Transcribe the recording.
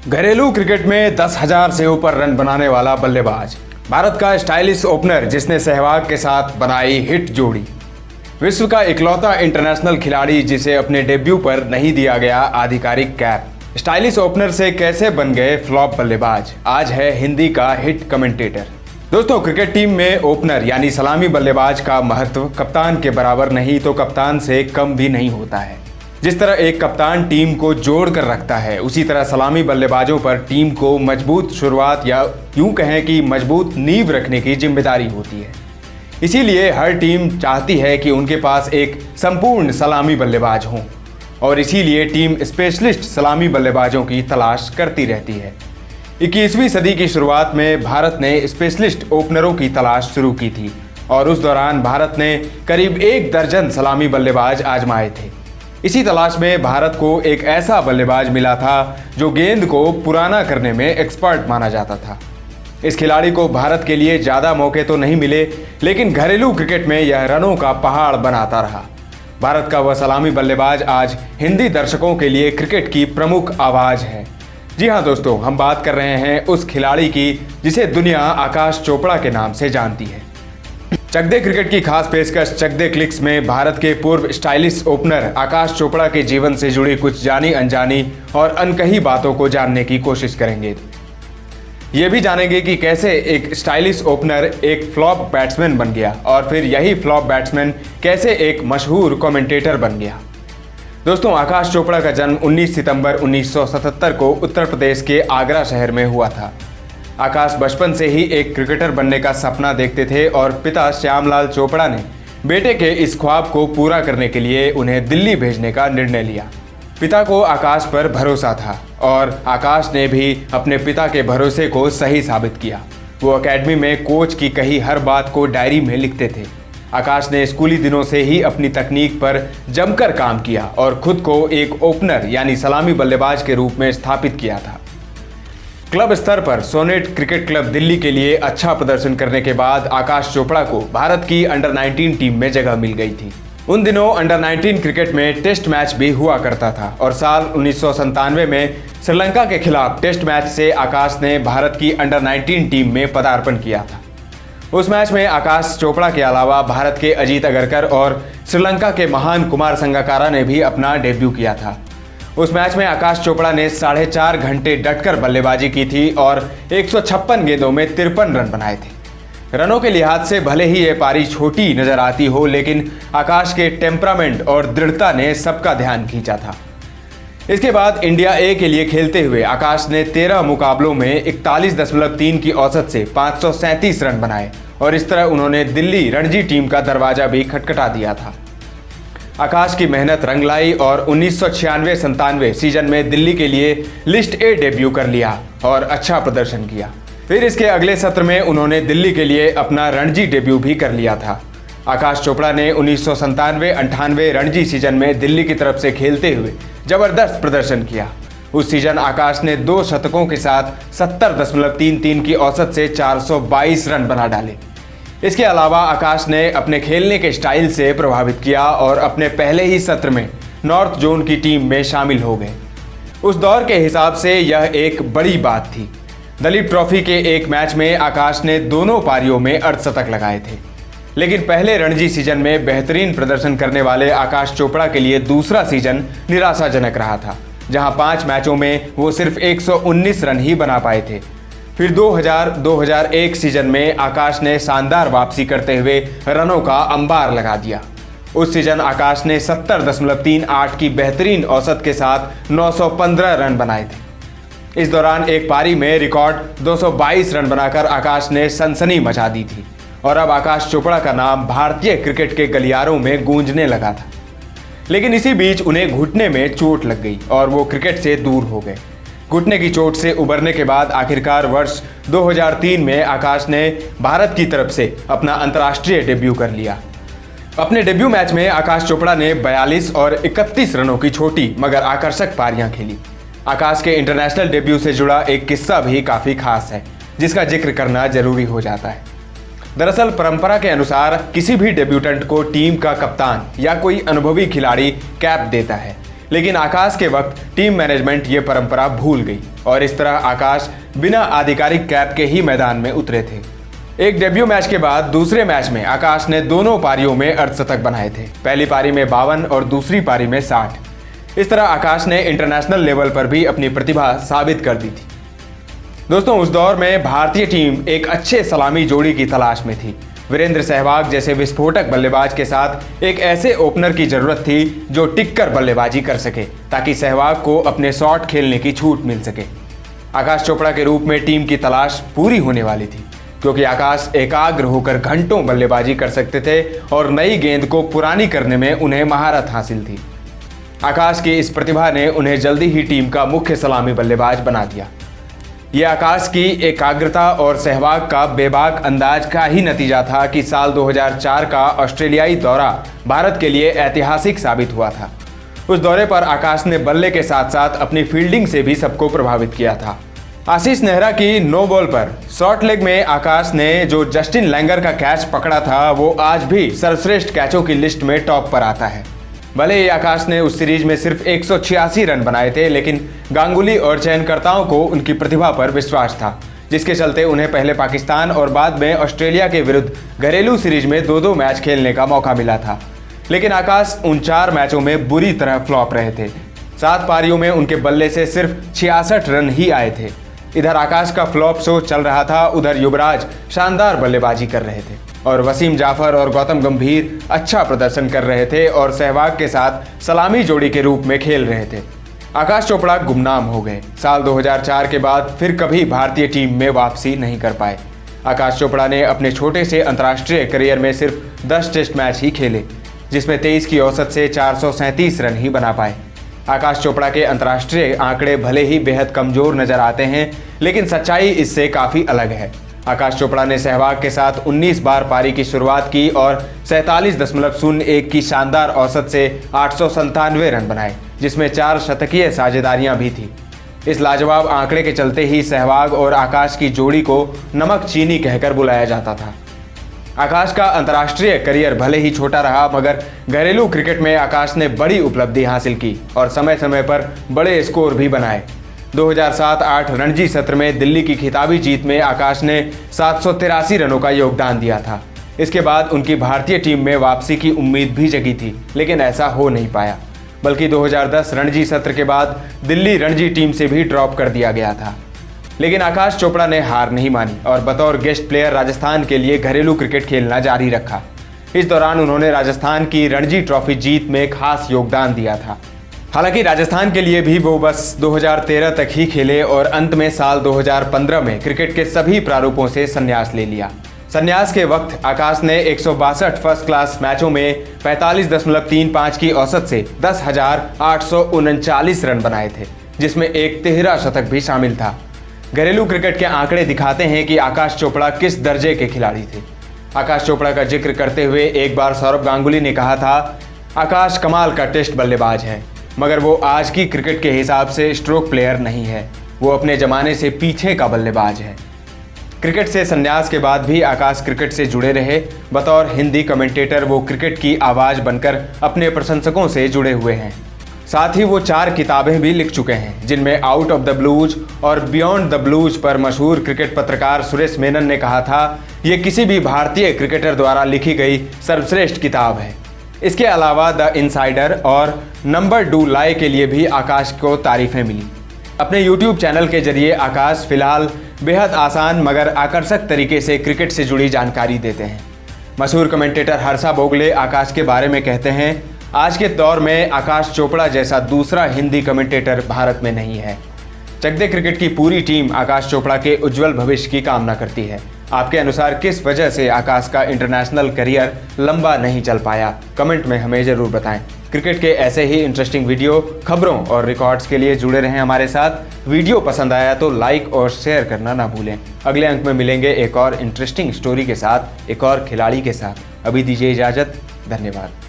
घरेलू क्रिकेट में 10,000 से ऊपर रन बनाने वाला बल्लेबाज, भारत का स्टाइलिश ओपनर जिसने सहवाग के साथ बनाई हिट जोड़ी, विश्व का इकलौता इंटरनेशनल खिलाड़ी जिसे अपने डेब्यू पर नहीं दिया गया आधिकारिक कैप, स्टाइलिश ओपनर से कैसे बन गए फ्लॉप बल्लेबाज, आज है हिंदी का हिट कमेंटेटर। दोस्तों, क्रिकेट टीम में ओपनर यानी सलामी बल्लेबाज का महत्व कप्तान के बराबर नहीं तो कप्तान से कम भी नहीं होता है। जिस तरह एक कप्तान टीम को जोड़ कर रखता है, उसी तरह सलामी बल्लेबाजों पर टीम को मजबूत शुरुआत या यूं कहें कि मजबूत नींव रखने की जिम्मेदारी होती है। इसीलिए हर टीम चाहती है कि उनके पास एक संपूर्ण सलामी बल्लेबाज हों और इसीलिए टीम स्पेशलिस्ट सलामी बल्लेबाजों की तलाश करती रहती है। 21वीं सदी की शुरुआत में भारत ने स्पेशलिस्ट ओपनरों की तलाश शुरू की थी और उस दौरान भारत ने करीब 1 दर्जन सलामी बल्लेबाज आजमाए थे। इसी तलाश में भारत को एक ऐसा बल्लेबाज मिला था जो गेंद को पुराना करने में एक्सपर्ट माना जाता था। इस खिलाड़ी को भारत के लिए ज़्यादा मौके तो नहीं मिले, लेकिन घरेलू क्रिकेट में यह रनों का पहाड़ बनाता रहा। भारत का वह सलामी बल्लेबाज आज हिंदी दर्शकों के लिए क्रिकेट की प्रमुख आवाज़ है। जी हाँ दोस्तों, हम बात कर रहे हैं उस खिलाड़ी की जिसे दुनिया आकाश चोपड़ा के नाम से जानती है। चक दे क्रिकेट की खास पेशकश चक दे क्लिक्स में भारत के पूर्व स्टाइलिश ओपनर आकाश चोपड़ा के जीवन से जुड़ी कुछ जानी अनजानी और अनकही बातों को जानने की कोशिश करेंगे। ये भी जानेंगे कि कैसे एक स्टाइलिश ओपनर एक फ्लॉप बैट्समैन बन गया और फिर यही फ्लॉप बैट्समैन कैसे एक मशहूर कमेंटेटर बन गया। दोस्तों, आकाश चोपड़ा का जन्म 19 सितंबर 1977 को उत्तर प्रदेश के आगरा शहर में हुआ था। आकाश बचपन से ही एक क्रिकेटर बनने का सपना देखते थे और पिता श्यामलाल चोपड़ा ने बेटे के इस ख्वाब को पूरा करने के लिए उन्हें दिल्ली भेजने का निर्णय लिया। पिता को आकाश पर भरोसा था और आकाश ने भी अपने पिता के भरोसे को सही साबित किया। वो एकेडमी में कोच की कही हर बात को डायरी में लिखते थे। आकाश ने स्कूली दिनों से ही अपनी तकनीक पर जमकर काम किया और खुद को एक ओपनर यानी सलामी बल्लेबाज के रूप में स्थापित किया था। क्लब स्तर पर सोनेट क्रिकेट क्लब दिल्ली के लिए अच्छा प्रदर्शन करने के बाद आकाश चोपड़ा को भारत की अंडर 19 टीम में जगह मिल गई थी। उन दिनों अंडर 19 क्रिकेट में टेस्ट मैच भी हुआ करता था और साल 1997 में श्रीलंका के खिलाफ टेस्ट मैच से आकाश ने भारत की अंडर 19 टीम में पदार्पण किया था। उस मैच में आकाश चोपड़ा के अलावा भारत के अजीत अगरकर और श्रीलंका के महान कुमार संगकारा ने भी अपना डेब्यू किया था। उस मैच में आकाश चोपड़ा ने 4.5 घंटे डटकर बल्लेबाजी की थी और 156 गेंदों में 53 रन बनाए थे। रनों के लिहाज से भले ही ये पारी छोटी नजर आती हो, लेकिन आकाश के टेम्परामेंट और दृढ़ता ने सबका ध्यान खींचा था। इसके बाद इंडिया ए के लिए खेलते हुए आकाश ने 13 मुकाबलों में 41.3 की औसत से 537 रन बनाए और इस तरह उन्होंने दिल्ली रणजी टीम का दरवाजा भी खटखटा दिया था। आकाश की मेहनत रंग लाई और 1996-97 सीजन में दिल्ली के लिए लिस्ट ए डेब्यू कर लिया और अच्छा प्रदर्शन किया। फिर इसके अगले सत्र में उन्होंने दिल्ली के लिए अपना रणजी डेब्यू भी कर लिया था। आकाश चोपड़ा ने 1997-98 रणजी सीजन में दिल्ली की तरफ से खेलते हुए जबरदस्त प्रदर्शन किया। उस सीजन आकाश ने 2 शतकों के साथ 70.33 की औसत से 422 रन बना डाले। इसके अलावा आकाश ने अपने खेलने के स्टाइल से प्रभावित किया और अपने पहले ही सत्र में नॉर्थ जोन की टीम में शामिल हो गए। उस दौर के हिसाब से यह एक बड़ी बात थी। दलीप ट्रॉफी के एक मैच में आकाश ने दोनों पारियों में अर्धशतक लगाए थे। लेकिन पहले रणजी सीजन में बेहतरीन प्रदर्शन करने वाले आकाश चोपड़ा के लिए दूसरा सीजन निराशाजनक रहा था, जहां 5 मैचों में वो सिर्फ 119 रन ही बना पाए थे। फिर 2000-2001 सीजन में आकाश ने शानदार वापसी करते हुए रनों का अंबार लगा दिया। उस सीजन आकाश ने 70.38 की बेहतरीन औसत के साथ 915 रन बनाए थे। इस दौरान एक पारी में रिकॉर्ड 222 रन बनाकर आकाश ने सनसनी मचा दी थी और अब आकाश चोपड़ा का नाम भारतीय क्रिकेट के गलियारों में गूंजने लगा था। लेकिन इसी बीच उन्हें घुटने में चोट लग गई और वो क्रिकेट से दूर हो गए। घुटने की चोट से उबरने के बाद आखिरकार वर्ष 2003 में आकाश ने भारत की तरफ से अपना अंतर्राष्ट्रीय डेब्यू कर लिया। अपने डेब्यू मैच में आकाश चोपड़ा ने 42 और 31 रनों की छोटी मगर आकर्षक पारियां खेली। आकाश के इंटरनेशनल डेब्यू से जुड़ा एक किस्सा भी काफ़ी खास है, जिसका जिक्र करना जरूरी हो जाता है। दरअसल परंपरा के अनुसार किसी भी डेब्यूटेंट को टीम का कप्तान या कोई अनुभवी खिलाड़ी कैप देता है, लेकिन आकाश के वक्त टीम मैनेजमेंट ये परंपरा भूल गई और इस तरह आकाश बिना आधिकारिक कैप के ही मैदान में उतरे थे। एक डेब्यू मैच के बाद दूसरे मैच में आकाश ने दोनों पारियों में अर्धशतक बनाए थे। पहली पारी में 52 और दूसरी पारी में 60। इस तरह आकाश ने इंटरनेशनल लेवल पर भी अपनी प्रतिभा साबित कर दी थी। दोस्तों, उस दौर में भारतीय टीम एक अच्छे सलामी जोड़ी की तलाश में थी। वीरेंद्र सहवाग जैसे विस्फोटक बल्लेबाज के साथ एक ऐसे ओपनर की जरूरत थी जो टिककर बल्लेबाजी कर सके, ताकि सहवाग को अपने शॉट खेलने की छूट मिल सके। आकाश चोपड़ा के रूप में टीम की तलाश पूरी होने वाली थी, क्योंकि आकाश एकाग्र होकर घंटों बल्लेबाजी कर सकते थे और नई गेंद को पुरानी करने में उन्हें महारत हासिल थी। आकाश की इस प्रतिभा ने उन्हें जल्दी ही टीम का मुख्य सलामी बल्लेबाज बना दिया। ये आकाश की एकाग्रता और सहवाग का बेबाक अंदाज का ही नतीजा था कि साल 2004 का ऑस्ट्रेलियाई दौरा भारत के लिए ऐतिहासिक साबित हुआ था। उस दौरे पर आकाश ने बल्ले के साथ साथ अपनी फील्डिंग से भी सबको प्रभावित किया था। आशीष नेहरा की नो बॉल पर शॉर्ट लेग में आकाश ने जो जस्टिन लैंगर का कैच पकड़ा था, वो आज भी सर्वश्रेष्ठ कैचों की लिस्ट में टॉप पर आता है। भले ही आकाश ने उस सीरीज में सिर्फ 186 रन बनाए थे, लेकिन गांगुली और चयनकर्ताओं को उनकी प्रतिभा पर विश्वास था, जिसके चलते उन्हें पहले पाकिस्तान और बाद में ऑस्ट्रेलिया के विरुद्ध घरेलू सीरीज में 2-2 मैच खेलने का मौका मिला था। लेकिन आकाश उन 4 मैचों में बुरी तरह फ्लॉप रहे थे। 7 पारियों में उनके बल्ले से सिर्फ 66 रन ही आए थे। इधर आकाश का फ्लॉप शो चल रहा था, उधर युवराज शानदार बल्लेबाजी कर रहे थे और वसीम जाफर और गौतम गंभीर अच्छा प्रदर्शन कर रहे थे और सहवाग के साथ सलामी जोड़ी के रूप में खेल रहे थे। आकाश चोपड़ा गुमनाम हो गए। साल 2004 के बाद फिर कभी भारतीय टीम में वापसी नहीं कर पाए। आकाश चोपड़ा ने अपने छोटे से अंतर्राष्ट्रीय करियर में सिर्फ 10 टेस्ट मैच ही खेले, जिसमें 23 की औसत से 437 रन ही बना पाए। आकाश चोपड़ा के अंतर्राष्ट्रीय आंकड़े भले ही बेहद कमजोर नजर आते हैं, लेकिन सच्चाई इससे काफ़ी अलग है। आकाश चोपड़ा ने सहवाग के साथ 19 बार पारी की शुरुआत की और 47.01 की शानदार औसत से 897 रन बनाए, जिसमें 4 शतकीय साझेदारियां भी थी। इस लाजवाब आंकड़े के चलते ही सहवाग और आकाश की जोड़ी को नमक चीनी कहकर बुलाया जाता था। आकाश का अंतर्राष्ट्रीय करियर भले ही छोटा रहा, मगर घरेलू क्रिकेट में आकाश ने बड़ी उपलब्धि हासिल की और समय समय पर बड़े स्कोर भी बनाए। 2007-08 रणजी सत्र में दिल्ली की खिताबी जीत में आकाश ने 783 रनों का योगदान दिया था। इसके बाद उनकी भारतीय टीम में वापसी की उम्मीद भी जगी थी, लेकिन ऐसा हो नहीं पाया, बल्कि 2010 रणजी सत्र के बाद दिल्ली रणजी टीम से भी ड्रॉप कर दिया गया था। लेकिन आकाश चोपड़ा ने हार नहीं मानी और बतौर गेस्ट प्लेयर राजस्थान के लिए घरेलू क्रिकेट खेलना जारी रखा। इस दौरान उन्होंने राजस्थान की रणजी ट्रॉफी जीत में खास योगदान दिया था। हालांकि राजस्थान के लिए भी वो बस 2013 तक ही खेले और अंत में साल 2015 में क्रिकेट के सभी प्रारूपों से संन्यास ले लिया। संन्यास के वक्त आकाश ने 162 फर्स्ट क्लास मैचों में 45.35 की औसत से 10,839 रन बनाए थे, जिसमें एक 13 शतक भी शामिल था। घरेलू क्रिकेट के आंकड़े दिखाते हैं कि आकाश चोपड़ा किस दर्जे के खिलाड़ी थे। आकाश चोपड़ा का जिक्र करते हुए एक बार सौरभ गांगुली ने कहा था, आकाश कमाल का टेस्ट बल्लेबाज है, मगर वो आज की क्रिकेट के हिसाब से स्ट्रोक प्लेयर नहीं है, वो अपने ज़माने से पीछे का बल्लेबाज है। क्रिकेट से संन्यास के बाद भी आकाश क्रिकेट से जुड़े रहे। बतौर हिंदी कमेंटेटर वो क्रिकेट की आवाज़ बनकर अपने प्रशंसकों से जुड़े हुए हैं। साथ ही वो 4 किताबें भी लिख चुके हैं, जिनमें आउट ऑफ द ब्लूज और बियॉन्ड द ब्लूज पर मशहूर क्रिकेट पत्रकार सुरेश मेनन ने कहा था, ये किसी भी भारतीय क्रिकेटर द्वारा लिखी गई सर्वश्रेष्ठ किताब है। इसके अलावा द इनसाइडर और नंबर डू लाई के लिए भी आकाश को तारीफें मिली। अपने YouTube चैनल के जरिए आकाश फिलहाल बेहद आसान मगर आकर्षक तरीके से क्रिकेट से जुड़ी जानकारी देते हैं। मशहूर कमेंटेटर हर्षा बोगले आकाश के बारे में कहते हैं, आज के दौर में आकाश चोपड़ा जैसा दूसरा हिंदी कमेंटेटर भारत में नहीं है। चक दे क्रिकेट की पूरी टीम आकाश चोपड़ा के उज्जवल भविष्य की कामना करती है। आपके अनुसार किस वजह से आकाश का इंटरनेशनल करियर लंबा नहीं चल पाया? कमेंट में हमें ज़रूर बताएं। क्रिकेट के ऐसे ही इंटरेस्टिंग वीडियो, खबरों और रिकॉर्ड्स के लिए जुड़े रहें हमारे साथ। वीडियो पसंद आया तो लाइक और शेयर करना ना भूलें। अगले अंक में मिलेंगे एक और इंटरेस्टिंग स्टोरी के साथ, एक और खिलाड़ी के साथ। अभी दीजिए इजाज़त। धन्यवाद।